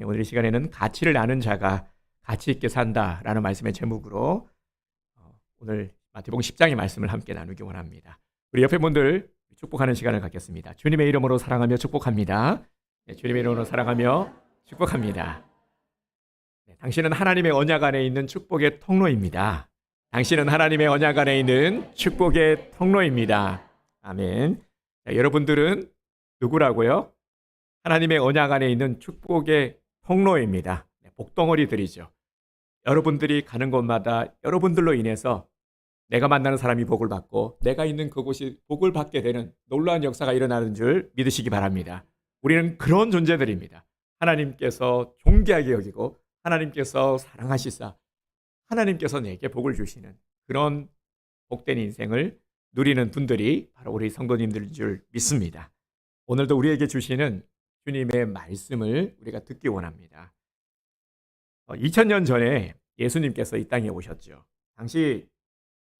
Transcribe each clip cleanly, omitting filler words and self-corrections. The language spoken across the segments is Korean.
오늘 이 시간에는 가치를 아는 자가 가치 있게 산다라는 말씀의 제목으로 오늘 마태복음 10장의 말씀을 함께 나누기 원합니다. 우리 옆에 분들 축복하는 시간을 갖겠습니다. 주님의 이름으로 사랑하며 축복합니다. 네, 주님의 이름으로 사랑하며 축복합니다. 네, 당신은 하나님의 언약 안에 있는 축복의 통로입니다. 당신은 하나님의 언약 안에 있는 축복의 통로입니다. 아멘. 자, 여러분들은 누구라고요? 하나님의 언약 안에 있는 축복의 통로입니다. 복덩어리들이죠. 여러분들이 가는 곳마다 여러분들로 인해서 내가 만나는 사람이 복을 받고 내가 있는 그곳이 복을 받게 되는 놀라운 역사가 일어나는 줄 믿으시기 바랍니다. 우리는 그런 존재들입니다. 하나님께서 존귀하게 여기고 하나님께서 사랑하시사 하나님께서 내게 복을 주시는 그런 복된 인생을 누리는 분들이 바로 우리 성도님들인 줄 믿습니다. 오늘도 우리에게 주시는 주님의 말씀을 우리가 듣기 원합니다. 2000년 전에 예수님께서 이 땅에 오셨죠. 당시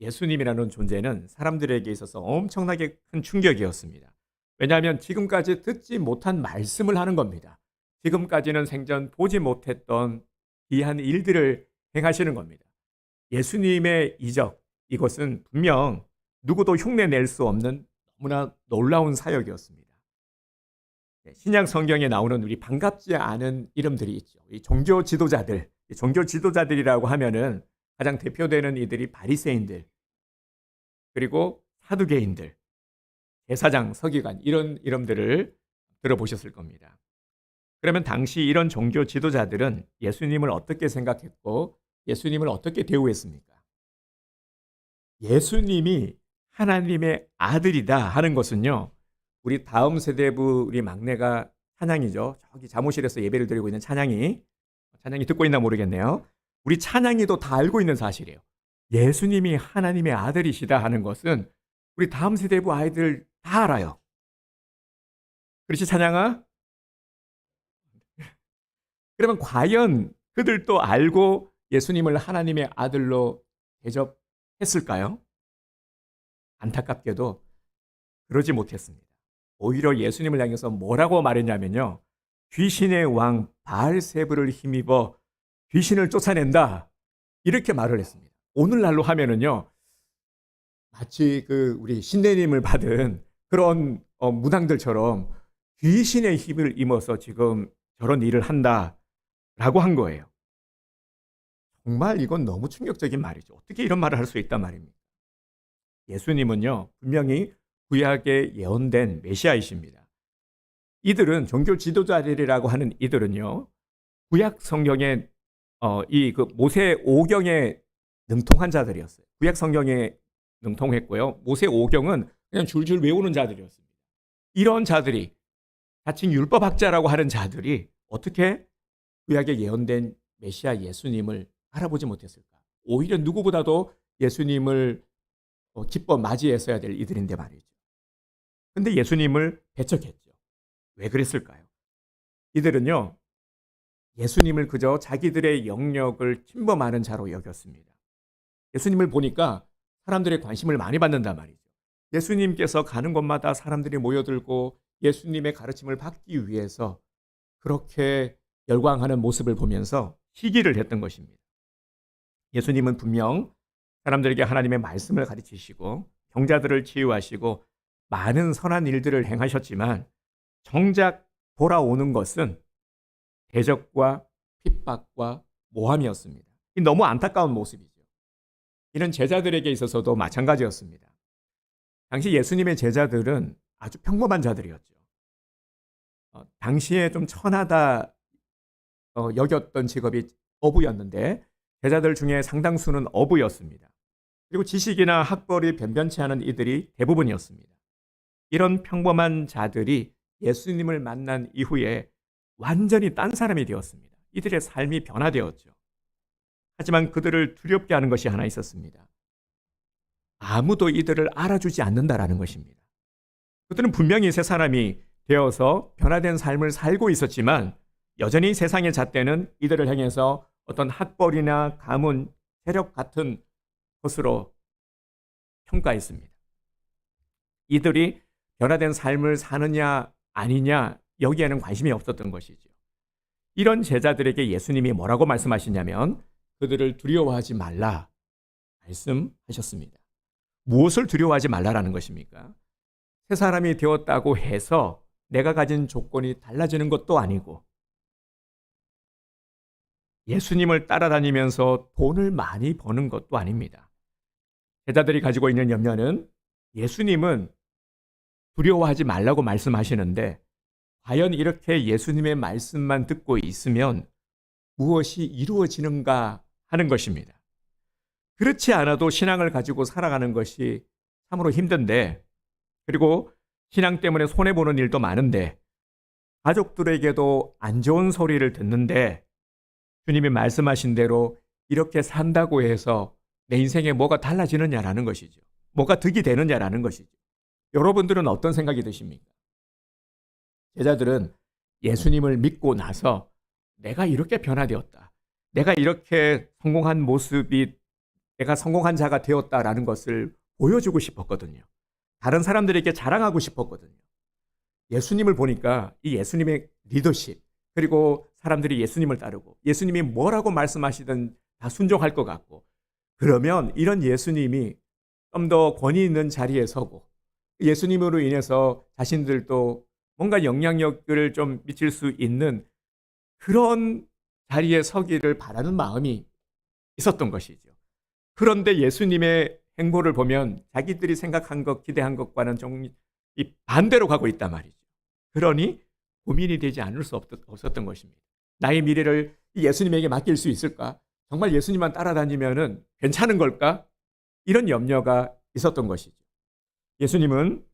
예수님이라는 존재는 사람들에게 있어서 엄청나게 큰 충격이었습니다. 왜냐하면 지금까지 듣지 못한 말씀을 하는 겁니다. 지금까지는 생전 보지 못했던 귀한 일들을 행하시는 겁니다. 예수님의 이적, 이것은 분명 누구도 흉내낼 수 없는 너무나 놀라운 사역이었습니다. 신약 성경에 나오는 우리 반갑지 않은 이름들이 있죠. 이 종교 지도자들, 종교 지도자들이라고 하면은 가장 대표되는 이들이 바리새인들, 그리고 사두개인들, 제사장, 서기관 이런 이름들을 들어보셨을 겁니다. 그러면 당시 이런 종교 지도자들은 예수님을 어떻게 생각했고 예수님을 어떻게 대우했습니까? 예수님이 하나님의 아들이다 하는 것은요, 우리 다음 세대부 우리 막내가 찬양이죠. 저기 사무실에서 예배를 드리고 있는 찬양이 듣고 있나 모르겠네요. 우리 찬양이도 다 알고 있는 사실이에요. 예수님이 하나님의 아들이시다 하는 것은 우리 다음 세대부 아이들 다 알아요. 그렇지, 찬양아? 그러면 과연 그들도 알고 예수님을 하나님의 아들로 대접했을까요? 안타깝게도 그러지 못했습니다. 오히려 예수님을 향해서 뭐라고 말했냐면요, 귀신의 왕 바알세불을 힘입어 귀신을 쫓아낸다, 이렇게 말을 했습니다. 오늘날로 하면은요, 마치 우리 신내림을 받은 그런 무당들처럼 귀신의 힘을 입어서 지금 저런 일을 한다라고 한 거예요. 정말 이건 너무 충격적인 말이죠. 어떻게 이런 말을 할 수 있단 말입니까? 예수님은요, 분명히 구약에 예언된 메시아이십니다. 이들은 종교 지도자들이라고 하는 이들은요, 구약 성경에 모세 오경에 능통한 자들이었어요. 구약 성경에 능통했고요. 모세 오경은 그냥 줄줄 외우는 자들이었습니다. 이런 자들이, 자칭 율법학자라고 하는 자들이 어떻게 구약에 예언된 메시아 예수님을 알아보지 못했을까? 오히려 누구보다도 예수님을 기뻐 맞이했어야 될 이들인데 말이죠. 근데 예수님을 배척했죠. 왜 그랬을까요? 이들은요, 예수님을 그저 자기들의 영역을 침범하는 자로 여겼습니다. 예수님을 보니까 사람들의 관심을 많이 받는단 말이죠. 예수님께서 가는 곳마다 사람들이 모여들고 예수님의 가르침을 받기 위해서 그렇게 열광하는 모습을 보면서 시기를 했던 것입니다. 예수님은 분명 사람들에게 하나님의 말씀을 가르치시고 병자들을 치유하시고 많은 선한 일들을 행하셨지만 정작 돌아오는 것은 대적과 핍박과 모함이었습니다. 이 너무 안타까운 모습이죠. 이는 제자들에게 있어서도 마찬가지였습니다. 당시 예수님의 제자들은 아주 평범한 자들이었죠. 당시에 좀 천하다 여겼던 직업이 어부였는데 제자들 중에 상당수는 어부였습니다. 그리고 지식이나 학벌이 변변치 않은 이들이 대부분이었습니다. 이런 평범한 자들이 예수님을 만난 이후에 완전히 딴 사람이 되었습니다. 이들의 삶이 변화되었죠. 하지만 그들을 두렵게 하는 것이 하나 있었습니다. 아무도 이들을 알아주지 않는다라는 것입니다. 그들은 분명히 새 사람이 되어서 변화된 삶을 살고 있었지만 여전히 세상의 잣대는 이들을 향해서 어떤 학벌이나 가문, 세력 같은 것으로 평가했습니다. 이들이 변화된 삶을 사느냐 아니냐 여기에는 관심이 없었던 것이죠. 이런 제자들에게 예수님이 뭐라고 말씀하시냐면 그들을 두려워하지 말라 말씀하셨습니다. 무엇을 두려워하지 말라라는 것입니까? 새 사람이 되었다고 해서 내가 가진 조건이 달라지는 것도 아니고 예수님을 따라다니면서 돈을 많이 버는 것도 아닙니다. 제자들이 가지고 있는 염려는 예수님은 두려워하지 말라고 말씀하시는데 과연 이렇게 예수님의 말씀만 듣고 있으면 무엇이 이루어지는가 하는 것입니다. 그렇지 않아도 신앙을 가지고 살아가는 것이 참으로 힘든데, 그리고 신앙 때문에 손해보는 일도 많은데, 가족들에게도 안 좋은 소리를 듣는데 주님이 말씀하신 대로 이렇게 산다고 해서 내 인생에 뭐가 달라지느냐라는 것이죠. 뭐가 득이 되느냐라는 것이죠. 여러분들은 어떤 생각이 드십니까? 제자들은 예수님을 믿고 나서 내가 이렇게 변화되었다, 내가 이렇게 성공한 모습이, 내가 성공한 자가 되었다라는 것을 보여주고 싶었거든요. 다른 사람들에게 자랑하고 싶었거든요. 예수님을 보니까 이 예수님의 리더십, 그리고 사람들이 예수님을 따르고 예수님이 뭐라고 말씀하시든 다 순종할 것 같고, 그러면 이런 예수님이 좀 더 권위 있는 자리에 서고 예수님으로 인해서 자신들도 뭔가 영향력을 좀 미칠 수 있는 그런 자리에 서기를 바라는 마음이 있었던 것이죠. 그런데 예수님의 행보를 보면 자기들이 생각한 것, 기대한 것과는 좀 반대로 가고 있단 말이죠. 그러니 고민이 되지 않을 수 없었던 것입니다. 나의 미래를 예수님에게 맡길 수 있을까? 정말 예수님만 따라다니면은 괜찮은 걸까? 이런 염려가 있었던 것이죠. 예수님은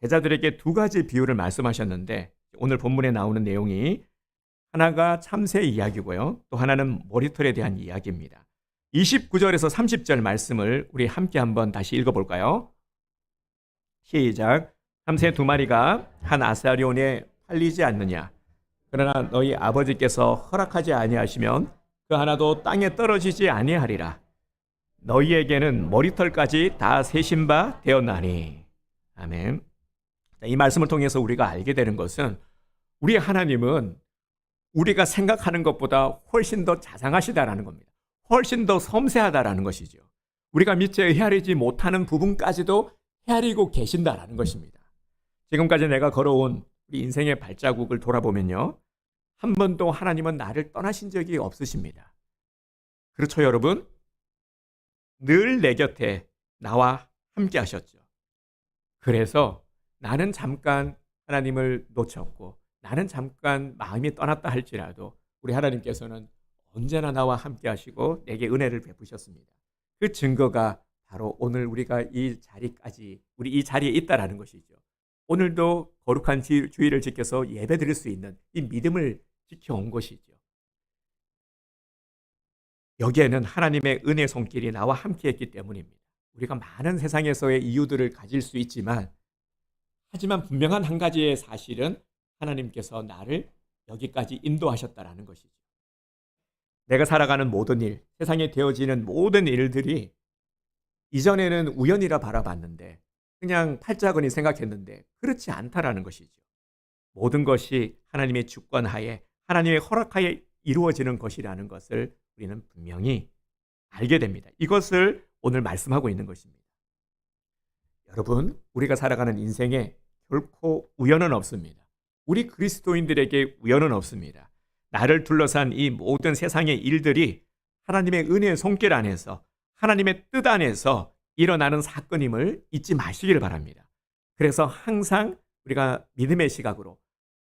제자들에게 두 가지 비유를 말씀하셨는데, 오늘 본문에 나오는 내용이 하나가 참새 이야기고요, 또 하나는 머리털에 대한 이야기입니다. 29절에서 30절 말씀을 우리 함께 한번 다시 읽어볼까요? 시작. 참새 두 마리가 한 아사리온에 팔리지 않느냐? 그러나 너희 아버지께서 허락하지 아니하시면 그 하나도 땅에 떨어지지 아니하리라. 너희에게는 머리털까지 다 세신 바 되었나니. 아멘. 이 말씀을 통해서 우리가 알게 되는 것은 우리 하나님은 우리가 생각하는 것보다 훨씬 더 자상하시다라는 겁니다. 훨씬 더 섬세하다라는 것이죠. 우리가 미처 헤아리지 못하는 부분까지도 헤아리고 계신다라는 것입니다. 지금까지 내가 걸어온 우리 인생의 발자국을 돌아보면요, 한 번도 하나님은 나를 떠나신 적이 없으십니다. 그렇죠, 여러분? 늘 내 곁에 나와 함께 하셨죠. 그래서 나는 잠깐 하나님을 놓쳤고, 나는 잠깐 마음이 떠났다 할지라도 우리 하나님께서는 언제나 나와 함께 하시고 내게 은혜를 베푸셨습니다. 그 증거가 바로 오늘 우리가 이 자리까지, 우리 이 자리에 있다라는 것이죠. 오늘도 거룩한 주일을 지켜서 예배 드릴 수 있는 이 믿음을 지켜온 것이죠. 여기에는 하나님의 은혜 손길이 나와 함께 했기 때문입니다. 우리가 많은 세상에서의 이유들을 가질 수 있지만, 하지만 분명한 한 가지의 사실은 하나님께서 나를 여기까지 인도하셨다라는 것이죠. 내가 살아가는 모든 일, 세상에 되어지는 모든 일들이 이전에는 우연이라 바라봤는데, 그냥 팔자거니 생각했는데 그렇지 않다라는 것이죠. 모든 것이 하나님의 주권하에, 하나님의 허락하에 이루어지는 것이라는 것을 우리는 분명히 알게 됩니다. 이것을 오늘 말씀하고 있는 것입니다. 여러분, 우리가 살아가는 인생에 결코 우연은 없습니다. 우리 그리스도인들에게 우연은 없습니다. 나를 둘러싼 이 모든 세상의 일들이 하나님의 은혜의 손길 안에서, 하나님의 뜻 안에서 일어나는 사건임을 잊지 마시기를 바랍니다. 그래서 항상 우리가 믿음의 시각으로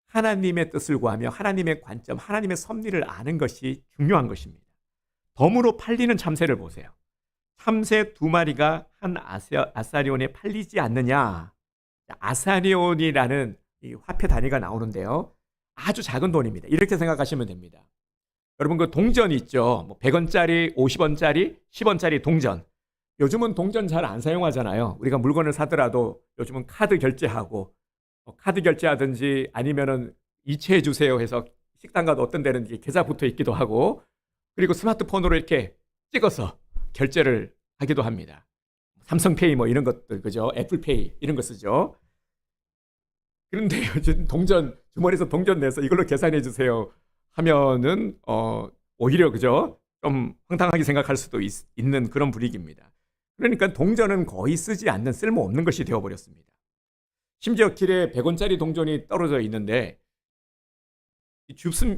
하나님의 뜻을 구하며 하나님의 관점, 하나님의 섭리를 아는 것이 중요한 것입니다. 덤으로 팔리는 참새를 보세요. 참새 두 마리가 한 아사리온에 팔리지 않느냐. 아사리온이라는 이 화폐 단위가 나오는데요, 아주 작은 돈입니다. 이렇게 생각하시면 됩니다. 여러분, 그 동전 있죠? 뭐 100원짜리, 50원짜리, 10원짜리 동전. 요즘은 동전 잘 안 사용하잖아요. 우리가 물건을 사더라도 요즘은 카드 결제하고, 카드 결제하든지 아니면은 이체해 주세요 해서 식당 가도 어떤 데는 계좌 붙어 있기도 하고, 그리고 스마트폰으로 이렇게 찍어서 결제를 하기도 합니다. 삼성페이 뭐 이런 것들, 그죠? 애플페이 이런 거 쓰죠. 그런데 요즘 동전, 주머니에서 동전 내서 이걸로 계산해 주세요 하면은 오히려 그죠? 좀 황당하게 생각할 수도 있는 그런 분위기입니다. 그러니까 동전은 거의 쓰지 않는 쓸모없는 것이 되어버렸습니다. 심지어 길에 100원짜리 동전이 떨어져 있는데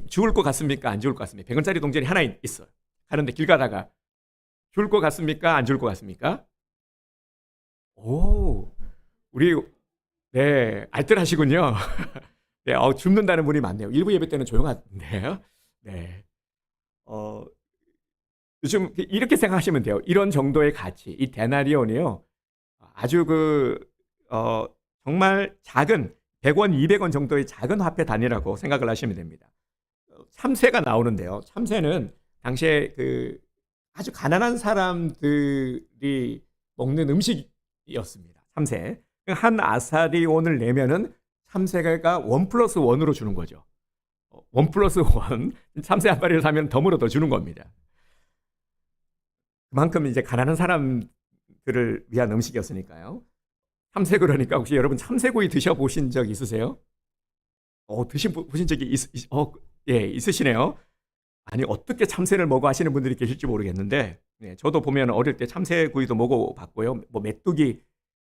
죽을 것 같습니까? 안 죽을 것 같습니까? 100원짜리 동전이 하나 있어요. 가는데 길 가다가 죽을 것 같습니까? 안 죽을 것 같습니까? 오, 우리 네, 알뜰하시군요. 네, 죽는다는 분이 많네요. 일부 예배 때는 조용한데요. 네. 어, 요즘 이렇게 생각하시면 돼요. 이런 정도의 가치, 이 데나리온이요. 아주 어, 정말 작은 100원, 200원 정도의 작은 화폐 단위라고 생각을 하시면 됩니다. 참새가 나오는데요. 참새는 당시에 아주 가난한 사람들이 먹는 음식이었습니다. 참새. 한 아사리온을 내면은 참새가 1+1으로 주는 거죠. 1+1. 참새 한 마리를 사면 덤으로 더 주는 겁니다. 그만큼 이제 가난한 사람들을 위한 음식이었으니까요. 참새 그러니까 혹시 여러분 참새구이 드셔보신 적 있으세요? 보신 적이 예, 있으시네요. 아니, 어떻게 참새를 먹어 하시는 분들이 계실지 모르겠는데, 네, 저도 보면 어릴 때 참새구이도 먹어봤고요. 뭐 메뚜기,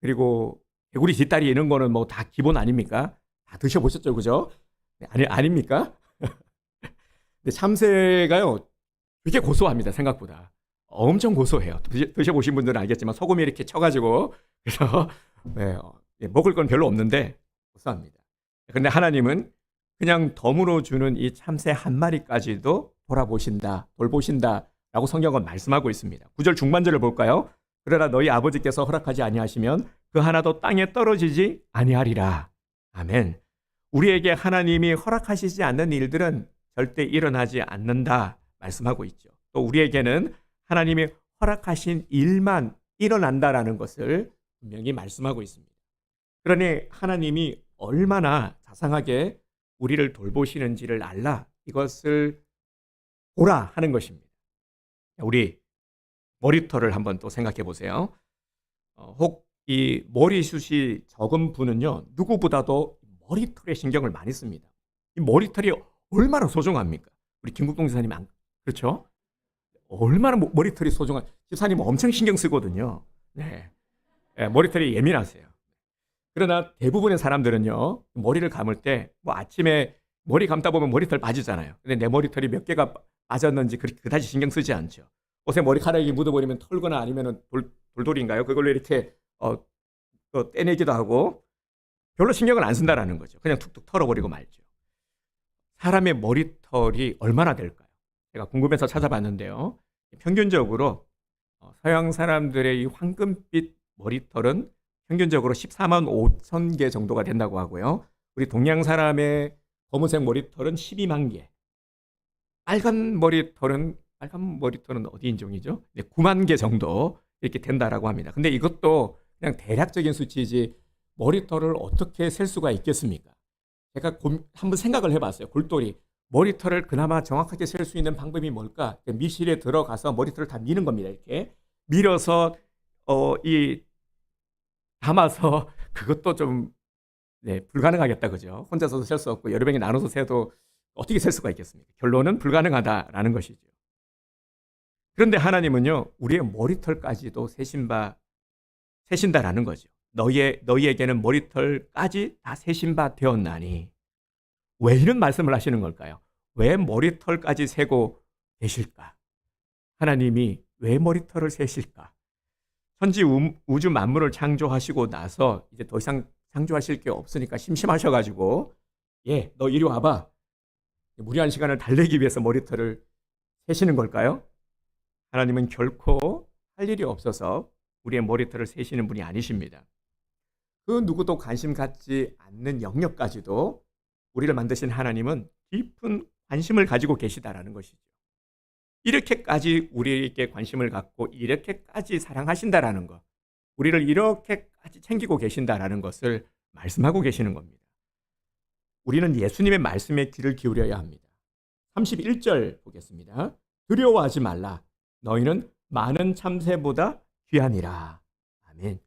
그리고 개구리 뒷다리 이런 거는 뭐 다 기본 아닙니까? 다 드셔보셨죠, 그죠? 네, 아닙니까? 근데 참새가요, 되게 고소합니다, 생각보다. 엄청 고소해요. 드셔보신 분들은 알겠지만 소금이 이렇게 쳐가지고, 그래서 네, 예, 먹을 건 별로 없는데 고소합니다. 근데 하나님은 그냥 덤으로 주는 이 참새 한 마리까지도 돌보신다라고 성경은 말씀하고 있습니다. 9절 중반절을 볼까요? 그러나 너희 아버지께서 허락하지 아니하시면 그 하나도 땅에 떨어지지 아니하리라. 아멘. 우리에게 하나님이 허락하시지 않는 일들은 절대 일어나지 않는다 말씀하고 있죠. 또 우리에게는 하나님이 허락하신 일만 일어난다라는 것을 분명히 말씀하고 있습니다. 그러니 하나님이 얼마나 자상하게 우리를 돌보시는지를 알라, 이것을 보라 하는 것입니다. 우리 머리털을 한번 또 생각해 보세요. 혹 이 머리숱이 적은 분은요, 누구보다도 머리털에 신경을 많이 씁니다. 이 머리털이 얼마나 소중합니까? 우리 김국동 지사님 그렇죠? 얼마나 머리털이 소중한, 지사님은 엄청 신경 쓰거든요. 네. 네, 머리털이 예민하세요. 그러나 대부분의 사람들은요, 머리를 감을 때 뭐 아침에 머리 감다 보면 머리털 빠지잖아요. 근데 내 머리털이 몇 개가 빠졌는지 그다지 신경 쓰지 않죠. 옷에 머리카락이 묻어버리면 털거나 아니면 돌돌인가요? 그걸로 이렇게 또 떼내기도 하고 별로 신경을 안 쓴다라는 거죠. 그냥 툭툭 털어버리고 말죠. 사람의 머리털이 얼마나 될까요? 제가 궁금해서 찾아봤는데요. 평균적으로 서양 사람들의 이 황금빛 머리털은 평균적으로 14만 5천 개 정도가 된다고 하고요. 우리 동양 사람의 검은색 머리털은 12만 개. 빨간 머리털은 어디 인종이죠? 네, 9만 개 정도 이렇게 된다라고 합니다. 근데 이것도 그냥 대략적인 수치이지 머리털을 어떻게 셀 수가 있겠습니까? 제가 한번 생각을 해봤어요. 골똘히 머리털을 그나마 정확하게 셀 수 있는 방법이 뭘까? 밀실에 들어가서 머리털을 다 미는 겁니다. 이렇게 밀어서 담아서 그것도 좀 네, 불가능하겠다, 그죠? 혼자서도 셀 수 없고 여러 명이 나눠서 세도 어떻게 셀 수가 있겠습니까? 결론은 불가능하다라는 것이죠. 그런데 하나님은요, 우리의 머리털까지도 세신다라는 거죠. 너희에게는 머리털까지 다 세신 바 되었나니. 왜 이런 말씀을 하시는 걸까요? 왜 머리털까지 세고 계실까? 하나님이 왜 머리털을 세실까? 천지 우주 만물을 창조하시고 나서 이제 더 이상 창조하실 게 없으니까 심심하셔가지고, 예, 너 이리 와봐. 무리한 시간을 달래기 위해서 머리털을 세시는 걸까요? 하나님은 결코 할 일이 없어서 우리의 머리털을 세시는 분이 아니십니다. 그 누구도 관심 갖지 않는 영역까지도 우리를 만드신 하나님은 깊은 관심을 가지고 계시다라는 것이죠. 이렇게까지 우리에게 관심을 갖고 이렇게까지 사랑하신다라는 것, 우리를 이렇게까지 챙기고 계신다라는 것을 말씀하고 계시는 겁니다. 우리는 예수님의 말씀에 귀를 기울여야 합니다. 31절 보겠습니다. 두려워하지 말라. 너희는 많은 참새보다 귀하니라. 아멘.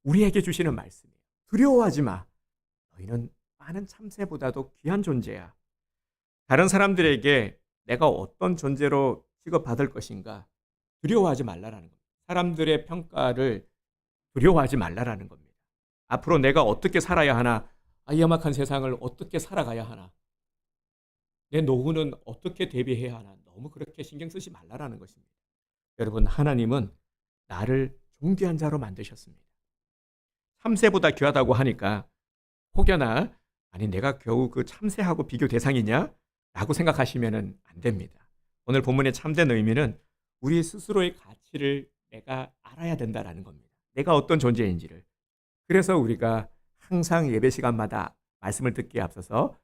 우리에게 주시는 말씀이에요. 두려워하지 마. 너희는 많은 참새보다도 귀한 존재야. 다른 사람들에게 내가 어떤 존재로 취급받을 것인가 두려워하지 말라라는 겁니다. 사람들의 평가를 두려워하지 말라라는 겁니다. 앞으로 내가 어떻게 살아야 하나, 이 험악한 세상을 어떻게 살아가야 하나, 내 노후는 어떻게 대비해야 하나, 너무 그렇게 신경 쓰지 말라라는 것입니다. 여러분, 하나님은 나를 존귀한 자로 만드셨습니다. 참새보다 귀하다고 하니까 혹여나 아니 내가 겨우 그 참새하고 비교 대상이냐? 라고 생각하시면 안 됩니다. 오늘 본문의 참된 의미는 우리 스스로의 가치를 내가 알아야 된다라는 겁니다. 내가 어떤 존재인지를. 그래서 우리가 항상 예배 시간마다 말씀을 듣기에 앞서서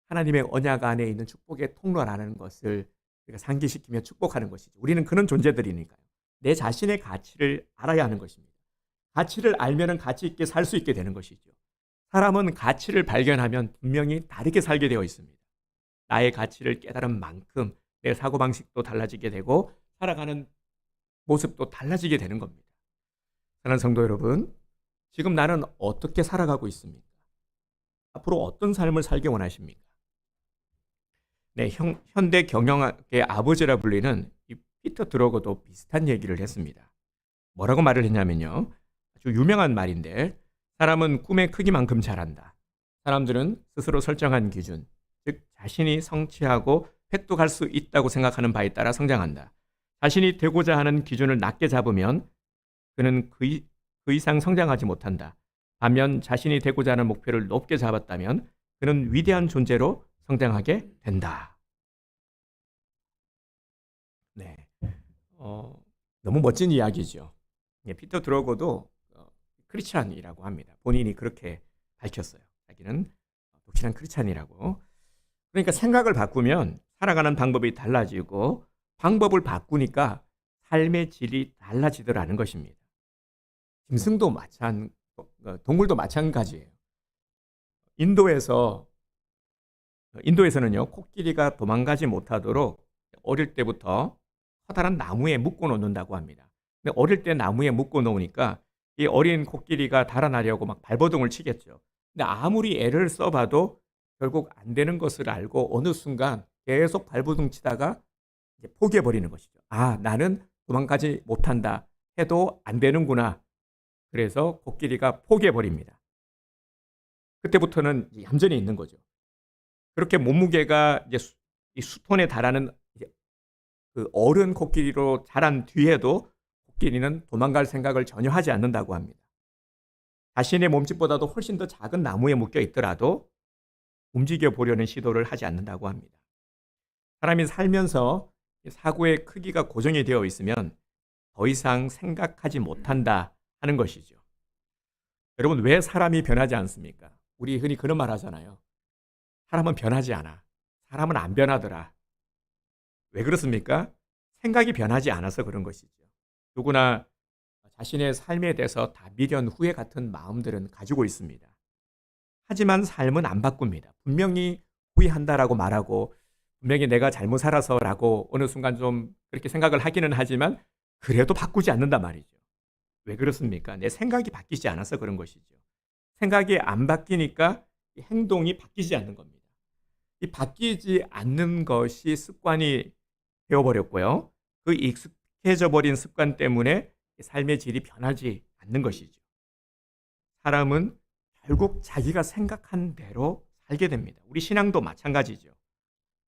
하나님의 언약 안에 있는 축복의 통로라는 것을 우리가 상기시키며 축복하는 것이죠. 우리는 그런 존재들이니까요. 내 자신의 가치를 알아야 하는 것입니다. 가치를 알면 가치 있게 살 수 있게 되는 것이죠. 사람은 가치를 발견하면 분명히 다르게 살게 되어 있습니다. 나의 가치를 깨달은 만큼 내 사고방식도 달라지게 되고 살아가는 모습도 달라지게 되는 겁니다. 사랑하는 성도 여러분, 지금 나는 어떻게 살아가고 있습니까? 앞으로 어떤 삶을 살기 원하십니까? 네, 현대 경영학의 아버지라 불리는 이 피터 드러거도 비슷한 얘기를 했습니다. 뭐라고 말을 했냐면요. 아주 유명한 말인데 사람은 꿈의 크기만큼 자란다. 사람들은 스스로 설정한 기준, 즉 자신이 성취하고 획득할 수 있다고 생각하는 바에 따라 성장한다. 자신이 되고자 하는 기준을 낮게 잡으면 그는 그 이상 성장하지 못한다. 반면 자신이 되고자 하는 목표를 높게 잡았다면 그는 위대한 존재로 성장하게 된다. 네, 너무 멋진 이야기죠. 피터 드러거도 크리스찬이라고 합니다. 본인이 그렇게 밝혔어요. 자기는 독실한 크리스찬이라고. 그러니까 생각을 바꾸면 살아가는 방법이 달라지고 방법을 바꾸니까 삶의 질이 달라지더라는 것입니다. 짐승도 동물도 마찬가지예요. 인도에서는요, 코끼리가 도망가지 못하도록 어릴 때부터 커다란 나무에 묶어 놓는다고 합니다. 근데 어릴 때 나무에 묶어 놓으니까 이 어린 코끼리가 달아나려고 막 발버둥을 치겠죠. 근데 아무리 애를 써봐도 결국 안 되는 것을 알고 어느 순간 계속 발버둥 치다가 이제 포기해버리는 것이죠. 나는 도망가지 못한다 해도 안 되는구나. 그래서 코끼리가 포기해버립니다. 그때부터는 얌전히 있는 거죠. 그렇게 몸무게가 이제 이 수톤에 달하는 그 어른 코끼리로 자란 뒤에도 코끼리는 도망갈 생각을 전혀 하지 않는다고 합니다. 자신의 몸집보다도 훨씬 더 작은 나무에 묶여 있더라도 움직여 보려는 시도를 하지 않는다고 합니다. 사람이 살면서 사고의 크기가 고정이 되어 있으면 더 이상 생각하지 못한다 하는 것이죠. 여러분, 왜 사람이 변하지 않습니까? 우리 흔히 그런 말 하잖아요. 사람은 변하지 않아. 사람은 안 변하더라. 왜 그렇습니까? 생각이 변하지 않아서 그런 것이죠. 누구나 자신의 삶에 대해서 다 미련, 후회 같은 마음들은 가지고 있습니다. 하지만 삶은 안 바꿉니다. 분명히 후회한다라고 말하고 분명히 내가 잘못 살아서라고 어느 순간 좀 그렇게 생각을 하기는 하지만 그래도 바꾸지 않는단 말이죠. 왜 그렇습니까? 내 생각이 바뀌지 않아서 그런 것이죠. 생각이 안 바뀌니까 행동이 바뀌지 않는 겁니다. 이 바뀌지 않는 것이 습관이 되어버렸고요. 그 익숙해져 버린 습관 때문에 삶의 질이 변하지 않는 것이죠. 사람은 결국 자기가 생각한 대로 살게 됩니다. 우리 신앙도 마찬가지죠.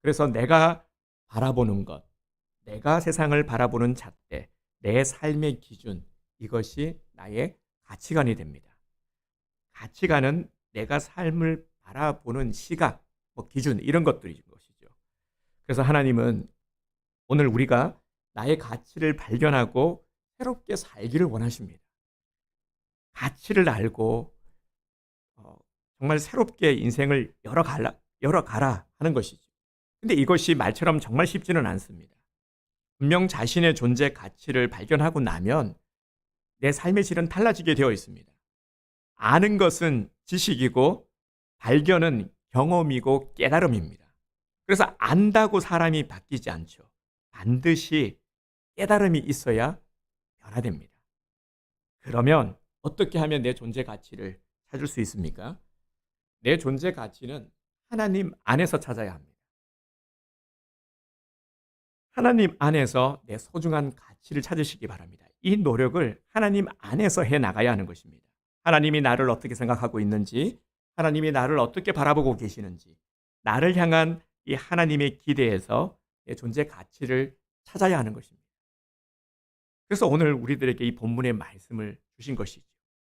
그래서 내가 바라보는 것, 내가 세상을 바라보는 잣대, 내 삶의 기준, 이것이 나의 가치관이 됩니다. 가치관은 내가 삶을 바라보는 시각, 기준, 이런 것들인 것이죠. 그래서 하나님은 오늘 우리가 나의 가치를 발견하고 새롭게 살기를 원하십니다. 가치를 알고 정말 새롭게 인생을 열어가라 하는 것이죠. 근데 이것이 말처럼 정말 쉽지는 않습니다. 분명 자신의 존재 가치를 발견하고 나면 내 삶의 질은 달라지게 되어 있습니다. 아는 것은 지식이고 발견은 경험이고 깨달음입니다. 그래서 안다고 사람이 바뀌지 않죠. 반드시 깨달음이 있어야 변화됩니다. 그러면 어떻게 하면 내 존재 가치를 찾을 수 있습니까? 내 존재 가치는 하나님 안에서 찾아야 합니다. 하나님 안에서 내 소중한 가치를 찾으시기 바랍니다. 이 노력을 하나님 안에서 해 나가야 하는 것입니다. 하나님이 나를 어떻게 생각하고 있는지, 하나님이 나를 어떻게 바라보고 계시는지, 나를 향한 이 하나님의 기대에서 내 존재 가치를 찾아야 하는 것입니다. 그래서 오늘 우리들에게 이 본문의 말씀을 주신 것이죠.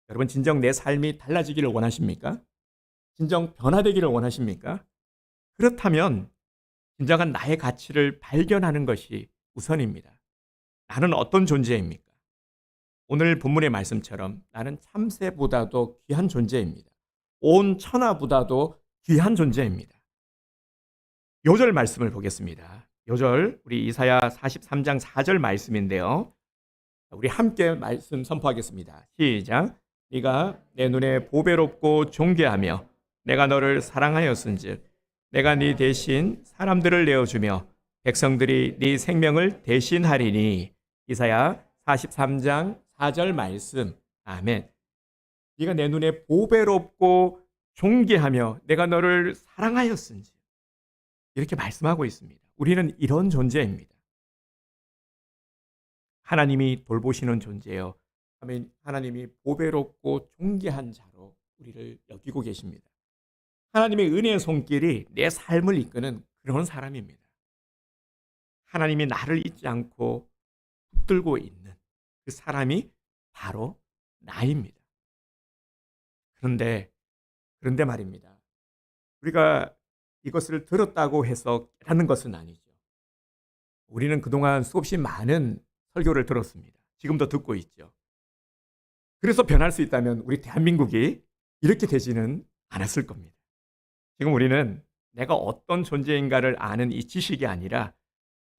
여러분, 진정 내 삶이 달라지기를 원하십니까? 진정 변화되기를 원하십니까? 그렇다면 진정한 나의 가치를 발견하는 것이 우선입니다. 나는 어떤 존재입니까? 오늘 본문의 말씀처럼 나는 참새보다도 귀한 존재입니다. 온 천하보다도 귀한 존재입니다. 요절 말씀을 보겠습니다. 요절, 우리 이사야 43장 4절 말씀인데요. 우리 함께 말씀 선포하겠습니다. 시작. 네가 내 눈에 보배롭고 존귀하며 내가 너를 사랑하였은즉 내가 네 대신 사람들을 내어주며 백성들이 네 생명을 대신하리니. 이사야 43장 4절 말씀. 아멘. 네가 내 눈에 보배롭고 존귀하며 내가 너를 사랑하였은지, 이렇게 말씀하고 있습니다. 우리는 이런 존재입니다. 하나님이 돌보시는 존재요. 하나님이 보배롭고 존귀한 자로 우리를 여기고 계십니다. 하나님의 은혜의 손길이 내 삶을 이끄는 그런 사람입니다. 하나님이 나를 잊지 않고 붙들고 있는 그 사람이 바로 나입니다. 그런데 말입니다. 우리가 이것을 들었다고 해서 깨닫는 것은 아니죠. 우리는 그동안 수없이 많은 설교를 들었습니다. 지금도 듣고 있죠. 그래서 변할 수 있다면 우리 대한민국이 이렇게 되지는 않았을 겁니다. 지금 우리는 내가 어떤 존재인가를 아는 이 지식이 아니라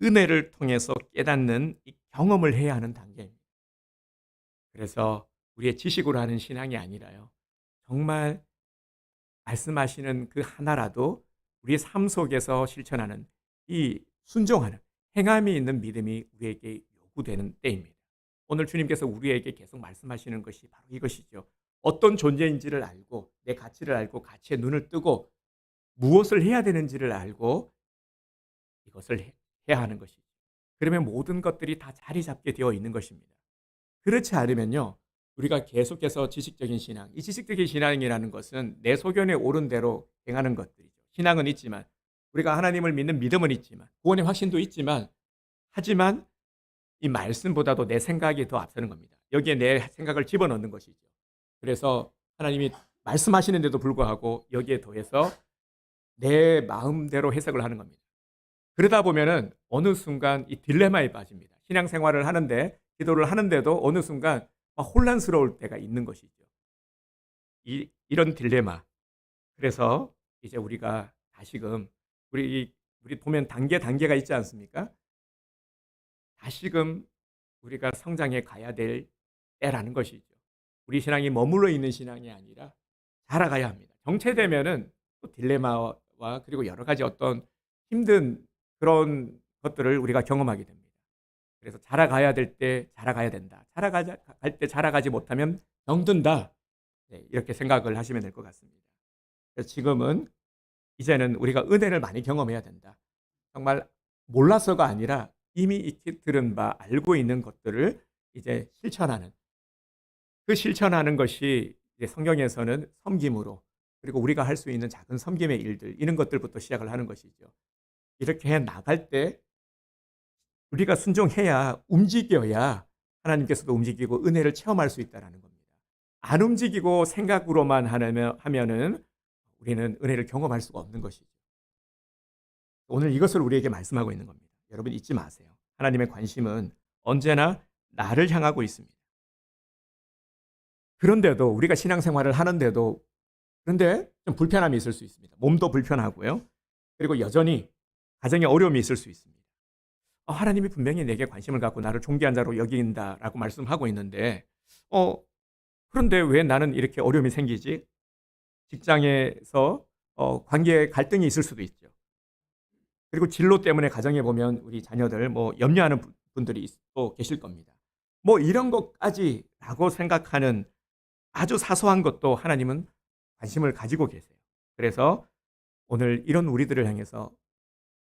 은혜를 통해서 깨닫는 이 경험을 해야 하는 단계입니다. 그래서 우리의 지식으로 하는 신앙이 아니라요, 정말 말씀하시는 그 하나라도 우리의 삶 속에서 실천하는 이 순종하는 행함이 있는 믿음이 우리에게 요구되는 때입니다. 오늘 주님께서 우리에게 계속 말씀하시는 것이 바로 이것이죠. 어떤 존재인지를 알고 내 가치를 알고 가치에 눈을 뜨고 무엇을 해야 되는지를 알고 이것을 해야 하는 것이죠. 그러면 모든 것들이 다 자리 잡게 되어 있는 것입니다. 그렇지 않으면요, 우리가 계속해서 지식적인 신앙, 이 지식적인 신앙이라는 것은 내 소견에 옳은 대로 행하는 것들이죠. 신앙은 있지만, 우리가 하나님을 믿는 믿음은 있지만, 구원의 확신도 있지만, 하지만 이 말씀보다도 내 생각이 더 앞서는 겁니다. 여기에 내 생각을 집어넣는 것이죠. 그래서 하나님이 말씀하시는데도 불구하고 여기에 더해서 내 마음대로 해석을 하는 겁니다. 그러다 보면은 어느 순간 이 딜레마에 빠집니다. 신앙생활을 하는데, 기도를 하는데도 어느 순간 혼란스러울 때가 있는 것이죠. 이런 딜레마. 그래서 이제 우리가 다시금 우리 보면 단계가 있지 않습니까? 다시금 우리가 성장해 가야 될 때라는 것이죠. 우리 신앙이 머물러 있는 신앙이 아니라 자라가야 합니다. 정체되면은 또 딜레마와 그리고 여러 가지 어떤 힘든 그런 것들을 우리가 경험하게 됩니다. 그래서 자라가야 될 때 자라가야 된다. 갈 때 자라가지 못하면 병든다. 네, 이렇게 생각을 하시면 될 것 같습니다. 그래서 지금은 이제는 우리가 은혜를 많이 경험해야 된다. 정말 몰라서가 아니라 이미 익히 들은 바 알고 있는 것들을 이제 실천하는, 그 실천하는 것이 이제 성경에서는 섬김으로, 그리고 우리가 할 수 있는 작은 섬김의 일들, 이런 것들부터 시작을 하는 것이죠. 이렇게 해 나갈 때 우리가 순종해야, 움직여야 하나님께서도 움직이고 은혜를 체험할 수 있다는 겁니다. 안 움직이고 생각으로만 하면은 우리는 은혜를 경험할 수가 없는 것이죠. 오늘 이것을 우리에게 말씀하고 있는 겁니다. 여러분, 잊지 마세요. 하나님의 관심은 언제나 나를 향하고 있습니다. 그런데도 우리가 신앙생활을 하는데도, 그런데 좀 불편함이 있을 수 있습니다. 몸도 불편하고요. 그리고 여전히 가정에 어려움이 있을 수 있습니다. 하나님이 분명히 내게 관심을 갖고 나를 존귀한 자로 여긴다라고 말씀하고 있는데, 그런데 왜 나는 이렇게 어려움이 생기지? 직장에서 관계 갈등이 있을 수도 있죠. 그리고 진로 때문에 가정에 보면 우리 자녀들 염려하는 분들이 또 계실 겁니다. 이런 것까지라고 생각하는 아주 사소한 것도 하나님은 관심을 가지고 계세요. 그래서 오늘 이런 우리들을 향해서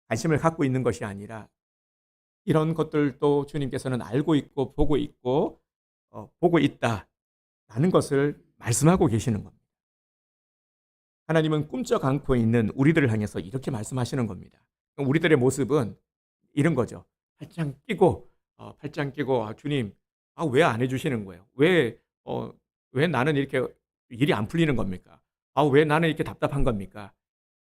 관심을 갖고 있는 것이 아니라 이런 것들도 주님께서는 알고 있고 보고 있다라는 것을 말씀하고 계시는 겁니다. 하나님은 꿈쩍 않고 있는 우리들을 향해서 이렇게 말씀하시는 겁니다. 우리들의 모습은 이런 거죠. 팔짱 끼고 주님, 왜 안 해주시는 거예요? 왜 나는 이렇게 일이 안 풀리는 겁니까? 왜 나는 이렇게 답답한 겁니까?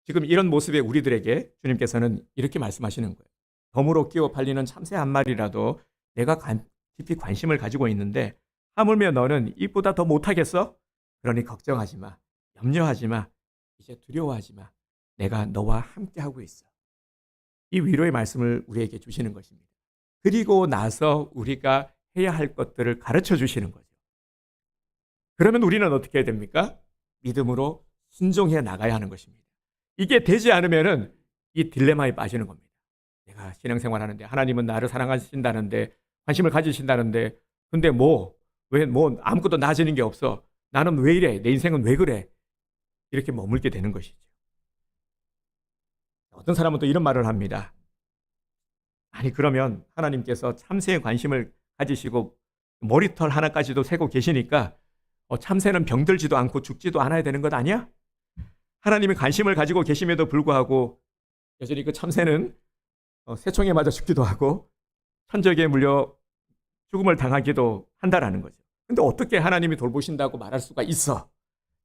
지금 이런 모습의 우리들에게 주님께서는 이렇게 말씀하시는 거예요. 덤으로 끼워 팔리는 참새 한 마리라도 내가 깊이 관심을 가지고 있는데 하물며 너는 이보다 더 못하겠어? 그러니 걱정하지 마. 염려하지 마. 이제 두려워하지 마. 내가 너와 함께하고 있어. 이 위로의 말씀을 우리에게 주시는 것입니다. 그리고 나서 우리가 해야 할 것들을 가르쳐 주시는 거죠. 그러면 우리는 어떻게 해야 됩니까? 믿음으로 순종해 나가야 하는 것입니다. 이게 되지 않으면은 이 딜레마에 빠지는 겁니다. 내가 신앙생활 하는데 하나님은 나를 사랑하신다는데 관심을 가지신다는데 근데 왜 아무것도 나아지는 게 없어. 나는 왜 이래? 내 인생은 왜 그래? 이렇게 머물게 되는 것이죠. 어떤 사람은 또 이런 말을 합니다. 아니 그러면 하나님께서 참새에 관심을 가지시고 머리털 하나까지도 세고 계시니까 참새는 병들지도 않고 죽지도 않아야 되는 것 아니야? 하나님이 관심을 가지고 계심에도 불구하고 여전히 그 참새는 새총에 맞아 죽기도 하고 천적에 물려 죽음을 당하기도 한다라는 거죠. 근데 어떻게 하나님이 돌보신다고 말할 수가 있어?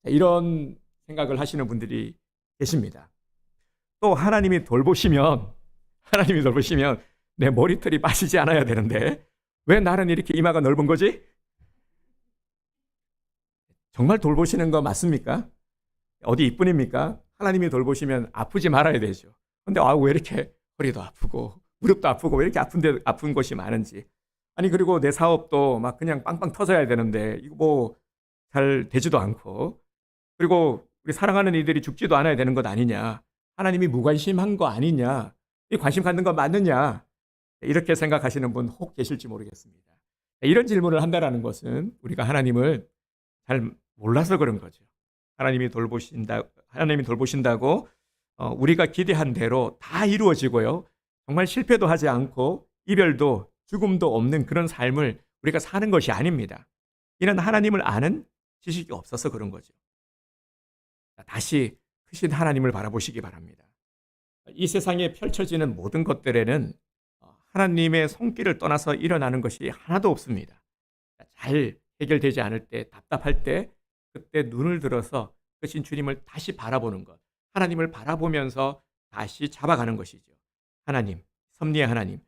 이런 생각을 하시는 분들이 계십니다. 또 하나님이 돌보시면 내 머리털이 빠지지 않아야 되는데 왜 나는 이렇게 이마가 넓은 거지? 정말 돌보시는 거 맞습니까? 어디 이뿐입니까? 하나님이 돌보시면 아프지 말아야 되죠. 근데 왜 이렇게 허리도 아프고 무릎도 아프고 왜 이렇게 아픈 곳이 많은지. 아니 그리고 내 사업도 막 그냥 빵빵 터져야 되는데 이거 잘 되지도 않고 그리고 우리 사랑하는 이들이 죽지도 않아야 되는 것 아니냐. 하나님이 무관심한 거 아니냐. 이 관심 갖는 거 맞느냐. 이렇게 생각하시는 분 혹 계실지 모르겠습니다. 이런 질문을 한다는 것은 우리가 하나님을 잘 몰라서 그런 거죠. 하나님이 돌보신다고 우리가 기대한 대로 다 이루어지고요. 정말 실패도 하지 않고 이별도 죽음도 없는 그런 삶을 우리가 사는 것이 아닙니다. 이는 하나님을 아는 지식이 없어서 그런 거죠. 다시 크신 하나님을 바라보시기 바랍니다. 이 세상에 펼쳐지는 모든 것들에는 하나님의 손길을 떠나서 일어나는 것이 하나도 없습니다. 잘 해결되지 않을 때, 답답할 때 그때 눈을 들어서 크신 주님을 다시 바라보는 것. 하나님을 바라보면서 다시 잡아가는 것이죠. 하나님, 섭리의 하나님.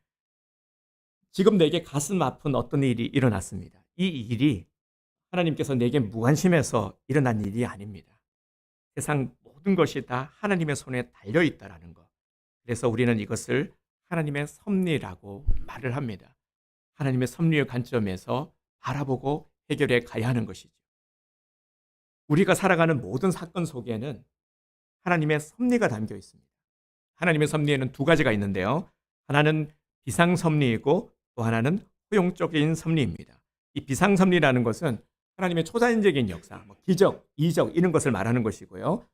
지금 내게 가슴 아픈 어떤 일이 일어났습니다. 이 일이 하나님께서 내게 무관심해서 일어난 일이 아닙니다. 세상 모든 것이 다 하나님의 손에 달려있다라는 것. 그래서 우리는 이것을 하나님의 섭리라고 말을 합니다. 하나님의 섭리의 관점에서 바라보고 해결해 가야 하는 것이죠. 우리가 살아가는 모든 사건 속에는 하나님의 섭리가 담겨 있습니다. 하나님의 섭리에는 두 가지가 있는데요. 하나는 비상섭리이고 또 하나는 허용적인 섭리입니다. 이 비상섭리라는 것은 하나님의 초자연적인 역사, 기적, 이적 이런 것을 말하는 것이고요.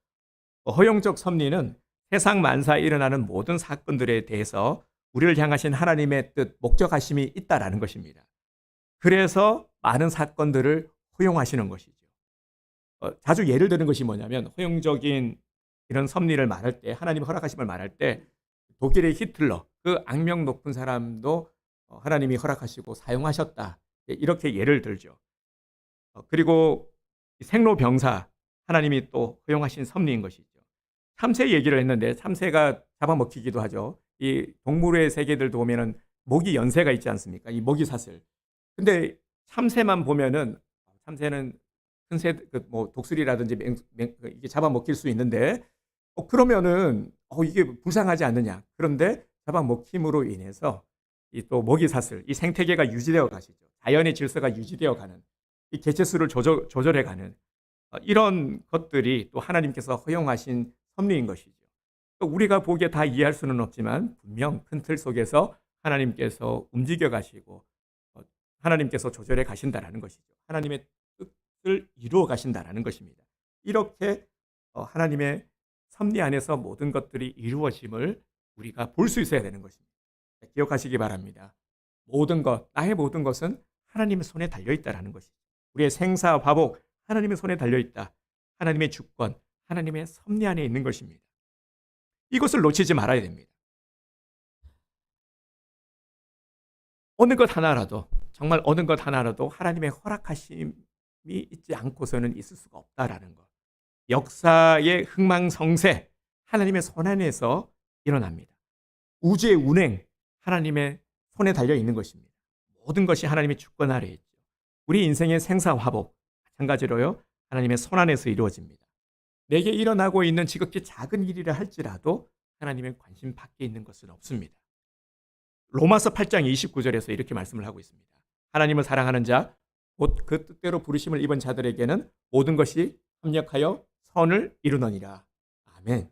허용적 섭리는 세상 만사에 일어나는 모든 사건들에 대해서 우리를 향하신 하나님의 뜻, 목적하심이 있다라는 것입니다. 그래서 많은 사건들을 허용하시는 것이죠. 자주 예를 드는 것이 뭐냐면 허용적인 이런 섭리를 말할 때 하나님 허락하심을 말할 때 독일의 히틀러 그 악명 높은 사람도 하나님이 허락하시고 사용하셨다. 이렇게 예를 들죠. 그리고 생로병사 하나님이 또 허용하신 섭리인 것이죠. 참새 얘기를 했는데 참새가 잡아먹히기도 하죠. 이 동물의 세계들도 보면은 모기 연새가 있지 않습니까? 이 모기 사슬. 근데 참새만 보면은 참새는 큰 독수리라든지 이게 잡아먹힐 수 있는데 그러면은 이게 불쌍하지 않느냐. 그런데 잡아먹힘으로 인해서 이 또 모기 사슬, 이 생태계가 유지되어 가시죠. 자연의 질서가 유지되어 가는 이 개체수를 조절해 가는 이런 것들이 또 하나님께서 허용하신 섭리인 것이죠. 우리가 보기에 다 이해할 수는 없지만 분명 큰 틀 속에서 하나님께서 움직여 가시고 하나님께서 조절해 가신다라는 것이죠. 하나님의 뜻을 이루어 가신다라는 것입니다. 이렇게 하나님의 섭리 안에서 모든 것들이 이루어짐을 우리가 볼 수 있어야 되는 것입니다. 기억하시기 바랍니다. 모든 것, 나의 모든 것은 하나님의 손에 달려 있다라는 것이죠. 우리의 생사, 화복, 하나님의 손에 달려 있다. 하나님의 주권, 하나님의 섭리 안에 있는 것입니다. 이것을 놓치지 말아야 됩니다. 어느 것 하나라도, 정말 어느 것 하나라도 하나님의 허락하심이 있지 않고서는 있을 수가 없다라는 것. 역사의 흥망성쇠, 하나님의 손 안에서 일어납니다. 우주의 운행, 하나님의 손에 달려 있는 것입니다. 모든 것이 하나님의 주권 아래에 있죠. 우리 인생의 생사화복, 마찬가지로요, 하나님의 손 안에서 이루어집니다. 내게 일어나고 있는 지극히 작은 일이라 할지라도 하나님의 관심 밖에 있는 것은 없습니다. 로마서 8장 29절에서 이렇게 말씀을 하고 있습니다. 하나님을 사랑하는 자, 곧 그 뜻대로 부르심을 입은 자들에게는 모든 것이 합력하여 선을 이루느니라. 아멘.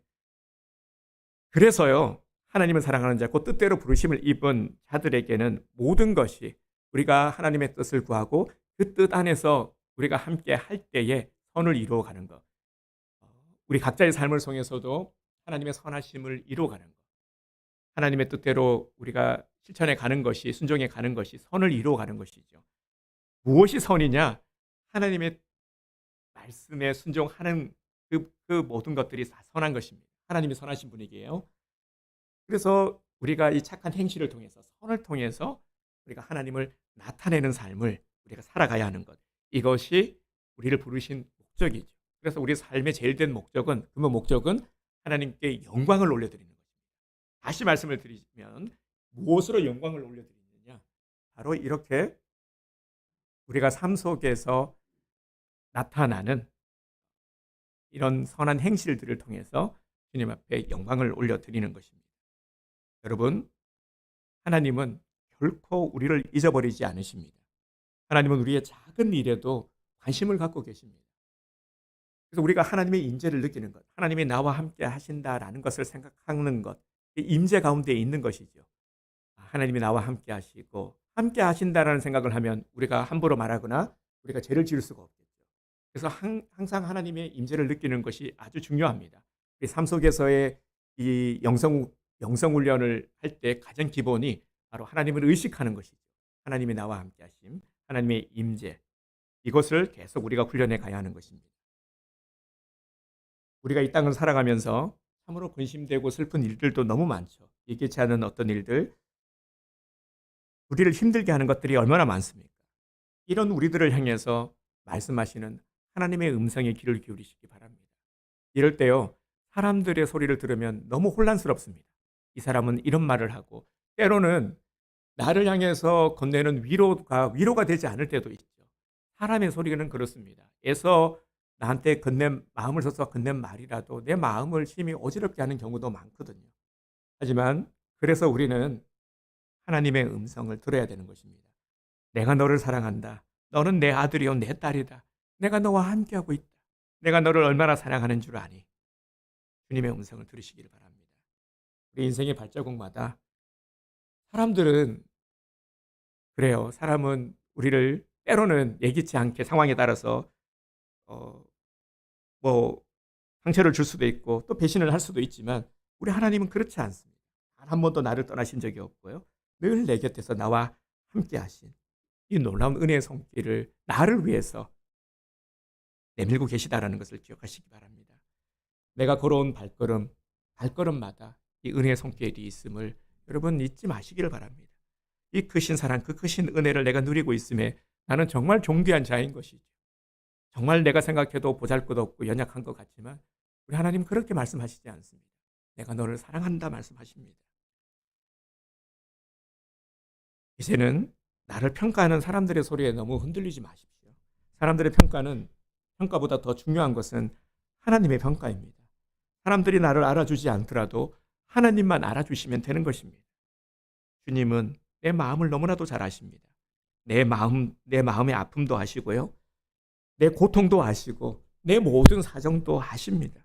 그래서요, 하나님을 사랑하는 자, 곧 뜻대로 부르심을 입은 자들에게는 모든 것이 우리가 하나님의 뜻을 구하고 그 뜻 안에서 우리가 함께 할 때에 선을 이루어가는 것. 우리 각자의 삶을 통해서도 하나님의 선하심을 이루어가는 것. 하나님의 뜻대로 우리가 실천해 가는 것이, 순종해 가는 것이 선을 이루어가는 것이죠. 무엇이 선이냐? 하나님의 말씀에 순종하는 그 모든 것들이 다 선한 것입니다. 하나님이 선하신 분이에요. 그래서 우리가 이 착한 행실을 통해서, 선을 통해서 우리가 하나님을 나타내는 삶을 우리가 살아가야 하는 것. 이것이 우리를 부르신 목적이죠. 그래서 우리 삶의 제일 된 목적은, 그 목적은 하나님께 영광을 올려드리는 것입니다. 다시 말씀을 드리면 무엇으로 영광을 올려드리느냐? 바로 이렇게 우리가 삶 속에서 나타나는 이런 선한 행실들을 통해서 주님 앞에 영광을 올려드리는 것입니다. 여러분, 하나님은 결코 우리를 잊어버리지 않으십니다. 하나님은 우리의 작은 일에도 관심을 갖고 계십니다. 그래서 우리가 하나님의 임재를 느끼는 것, 하나님이 나와 함께 하신다라는 것을 생각하는 것, 이 임재 가운데 있는 것이죠. 하나님이 나와 함께 하시고 함께 하신다라는 생각을 하면 우리가 함부로 말하거나 우리가 죄를 지을 수가 없겠죠. 그래서 항상 하나님의 임재를 느끼는 것이 아주 중요합니다. 우리 삶 속에서의 이 영성 훈련을 할 때 가장 기본이 바로 하나님을 의식하는 것이죠. 하나님이 나와 함께 하심, 하나님의 임재, 이것을 계속 우리가 훈련해 가야 하는 것입니다. 우리가 이 땅을 살아가면서 참으로 근심되고 슬픈 일들도 너무 많죠. 예기치 않은 어떤 일들, 우리를 힘들게 하는 것들이 얼마나 많습니까? 이런 우리들을 향해서 말씀하시는 하나님의 음성에 귀를 기울이시기 바랍니다. 이럴 때요, 사람들의 소리를 들으면 너무 혼란스럽습니다. 이 사람은 이런 말을 하고, 때로는 나를 향해서 건네는 위로가 되지 않을 때도 있죠. 사람의 소리는 그렇습니다. 애써 나한테 마음을 써서 건넨 말이라도 내 마음을 심히 어지럽게 하는 경우도 많거든요. 하지만 그래서 우리는 하나님의 음성을 들어야 되는 것입니다. 내가 너를 사랑한다. 너는 내 아들이요 내 딸이다. 내가 너와 함께하고 있다. 내가 너를 얼마나 사랑하는 줄 아니. 주님의 음성을 들으시기를 바랍니다. 우리 인생의 발자국마다 사람들은 그래요. 사람은 우리를 때로는 예기치 않게 상황에 따라서 뭐 상처를 줄 수도 있고 또 배신을 할 수도 있지만 우리 하나님은 그렇지 않습니다. 단 한 번도 나를 떠나신 적이 없고요. 늘 내 곁에서 나와 함께 하신 이 놀라운 은혜의 손길을 나를 위해서 내밀고 계시다라는 것을 기억하시기 바랍니다. 내가 걸어온 발걸음마다 이 은혜의 손길이 있음을 여러분 잊지 마시기를 바랍니다. 이 크신 사랑, 그 크신 은혜를 내가 누리고 있음에 나는 정말 존귀한 자인 것이죠. 정말 내가 생각해도 보잘것없고 연약한 것 같지만 우리 하나님 그렇게 말씀하시지 않습니다. 내가 너를 사랑한다 말씀하십니다. 이제는 나를 평가하는 사람들의 소리에 너무 흔들리지 마십시오. 사람들의 평가보다 더 중요한 것은 하나님의 평가입니다. 사람들이 나를 알아주지 않더라도 하나님만 알아주시면 되는 것입니다. 주님은 내 마음을 너무나도 잘 아십니다. 내 마음의 아픔도 아시고요. 내 고통도 아시고 내 모든 사정도 아십니다.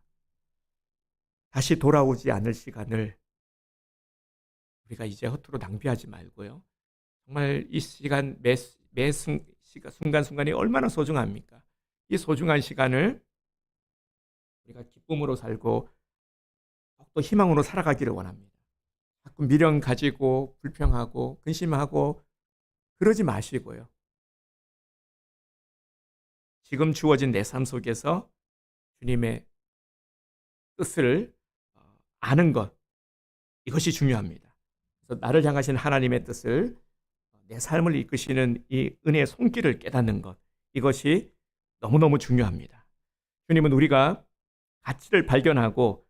다시 돌아오지 않을 시간을 우리가 이제 허투루 낭비하지 말고요. 정말 이 시간 매 순간순간이 얼마나 소중합니까? 이 소중한 시간을 우리가 기쁨으로 살고 또 희망으로 살아가기를 원합니다. 자꾸 미련 가지고 불평하고 근심하고 그러지 마시고요. 지금 주어진 내 삶 속에서 주님의 뜻을 아는 것, 이것이 중요합니다. 그래서 나를 향하신 하나님의 뜻을, 내 삶을 이끄시는 이 은혜의 손길을 깨닫는 것, 이것이 너무너무 중요합니다. 주님은 우리가 가치를 발견하고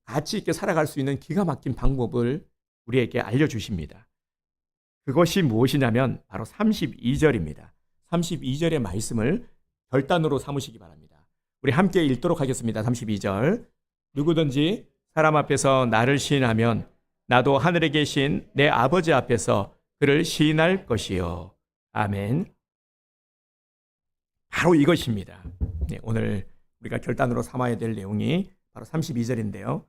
가치 있게 살아갈 수 있는 기가 막힌 방법을 우리에게 알려주십니다. 그것이 무엇이냐면 바로 32절입니다. 32절의 말씀을 결단으로 삼으시기 바랍니다. 우리 함께 읽도록 하겠습니다. 32절. 누구든지 사람 앞에서 나를 시인하면 나도 하늘에 계신 내 아버지 앞에서 그를 시인할 것이요. 아멘. 바로 이것입니다. 네, 오늘 우리가 결단으로 삼아야 될 내용이 바로 32절인데요.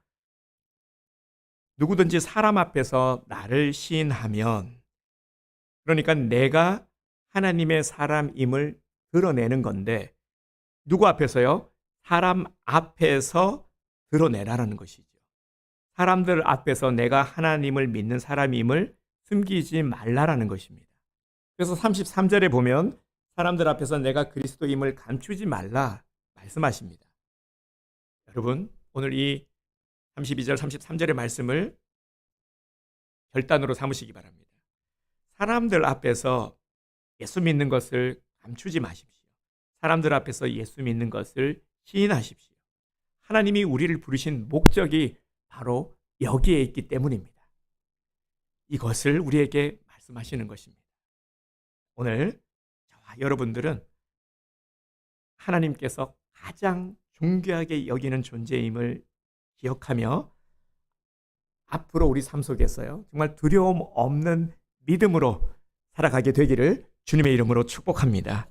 누구든지 사람 앞에서 나를 시인하면, 그러니까 내가 하나님의 사람임을 드러내는 건데, 누구 앞에서요? 사람 앞에서 드러내라는 것이죠. 사람들 앞에서 내가 하나님을 믿는 사람임을 숨기지 말라라는 것입니다. 그래서 33절에 보면 사람들 앞에서 내가 그리스도임을 감추지 말라 말씀하십니다. 여러분, 오늘 이 32절, 33절의 말씀을 결단으로 삼으시기 바랍니다. 사람들 앞에서 예수 믿는 것을 감추지 마십시오. 사람들 앞에서 예수 믿는 것을 시인하십시오. 하나님이 우리를 부르신 목적이 바로 여기에 있기 때문입니다. 이것을 우리에게 말씀하시는 것입니다. 오늘 저와 여러분들은 하나님께서 가장 존귀하게 여기는 존재임을 기억하며 앞으로 우리 삶 속에서요, 정말 두려움 없는 믿음으로 살아가게 되기를 주님의 이름으로 축복합니다.